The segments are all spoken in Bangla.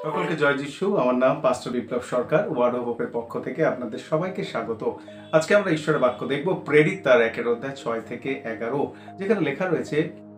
সকলকে জয় যিশু। আমার নাম পাস্টর বিপ্লব সরকার। ওয়ার্ড অফ হোপের পক্ষ থেকে আপনাদের সবাইকে স্বাগত। আজকে আমরা ঈশ্বরের বাক্য দেখব, প্রেরিত তার 1-11, যেখানে লেখা রয়েছে,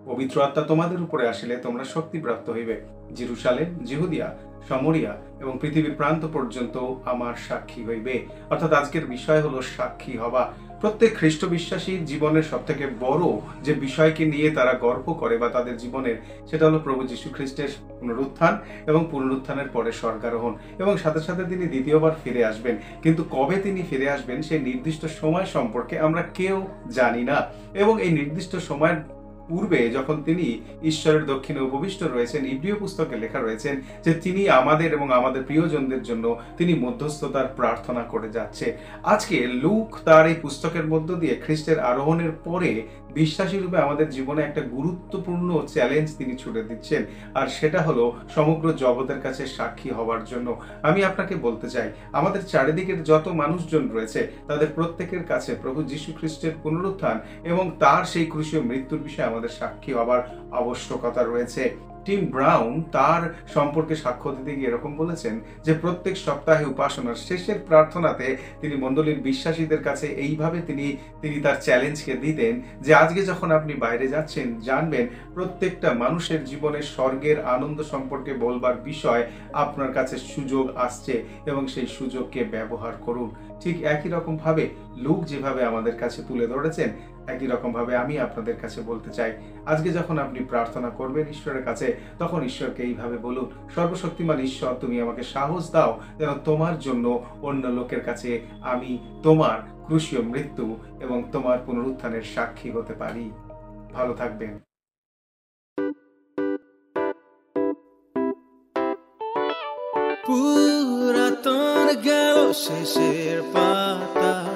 পবিত্র আত্মা তোমাদের উপরে আসিলে তোমরা শক্তিপ্রাপ্ত হইবে। জেরুসালেম, জিহুদিয়া, সমরিয়া এবং পৃথিবীর প্রান্ত পর্যন্ত আমার সাক্ষী হইবে। অর্থাৎ আজকের বিষয় হলো সাক্ষী হওয়া। প্রত্যেক খ্রিস্ট বিশ্বাসীর জীবনের সব থেকে বড় যে বিষয়কে নিয়ে তারা গর্ব করে বা তাদের জীবনের, সেটা হলো প্রভু যীশু খ্রিস্টের পুনরুত্থান এবং পুনরুত্থানের পরে স্বর্গারোহণ, এবং সাথে সাথে তিনি দ্বিতীয়বার ফিরে আসবেন। কিন্তু কবে তিনি ফিরে আসবেন সেই নির্দিষ্ট সময় সম্পর্কে আমরা কেউ জানি না। এবং এই নির্দিষ্ট সময়ের পূর্বে যখন তিনি ঈশ্বরের দক্ষিণে উপবিষ্ট রয়েছেন, ইব্রিয় পুস্তকে লেখা রয়েছেন যে তিনি আমাদের এবং আমাদের প্রিয়জনদের জন্য তিনি মধ্যস্থতার প্রার্থনা করে যাচ্ছে। আজকে লূক তার এই পুস্তকের মধ্য দিয়ে খ্রিস্টের আরোহণের পরে বিশ্বাসী রূপে আমাদের জীবনে একটা গুরুত্বপূর্ণ চ্যালেঞ্জ তিনি ছুড়ে দিচ্ছেন, আর সেটা হলো সমগ্র জগতের কাছে সাক্ষী হওয়ার জন্য। আমি আপনাকে বলতে চাই, আমাদের চারিদিকের যত মানুষজন রয়েছে তাদের প্রত্যেকের কাছে প্রভু যীশু খ্রিস্টের পুনরুত্থান এবং তার সেই ক্রুশীয় মৃত্যুর বিষয়ে আমাদের সাক্ষী হওয়ার আবশ্যকতা রয়েছে। টিম ব্রাউন তার সম্পর্কে সাক্ষ্য দিতে গিয়ে এরকম বলেছেন যে প্রত্যেক সপ্তাহে উপাসনার শেষের প্রার্থনাতে তিনি মণ্ডলীর বিশ্বাসীদের কাছে এইভাবে তিনি তার চ্যালেঞ্জকে দিতেন যে আজকে যখন আপনি বাইরে যাচ্ছেন, জানবেন প্রত্যেকটা মানুষের জীবনে স্বর্গের আনন্দ সম্পর্কে বলবার বিষয় আপনার কাছে সুযোগ আসছে এবং সেই সুযোগকে ব্যবহার করুন। ঠিক একই রকম ভাবে লূক যেভাবে আমাদের কাছে তুলে ধরেছেন, একই রকম ভাবে আমি আপনাদের কাছে বলতে চাই, আজকে যখন আপনি প্রার্থনা করবেন ঈশ্বরের কাছে, তখন ঈশ্বরকে এইভাবে বলুন, সর্বশক্তিমান ঈশ্বর, তুমি আমাকে সাহস দাও যেন তোমার জন্য অন্য লোকের কাছে আমি তোমার ক্রুশীয় মৃত্যু এবং তোমার পুনরুত্থানের সাক্ষী হতে পারি। ভালো থাকবেন। পুরাতন গেল শেষের পাতা।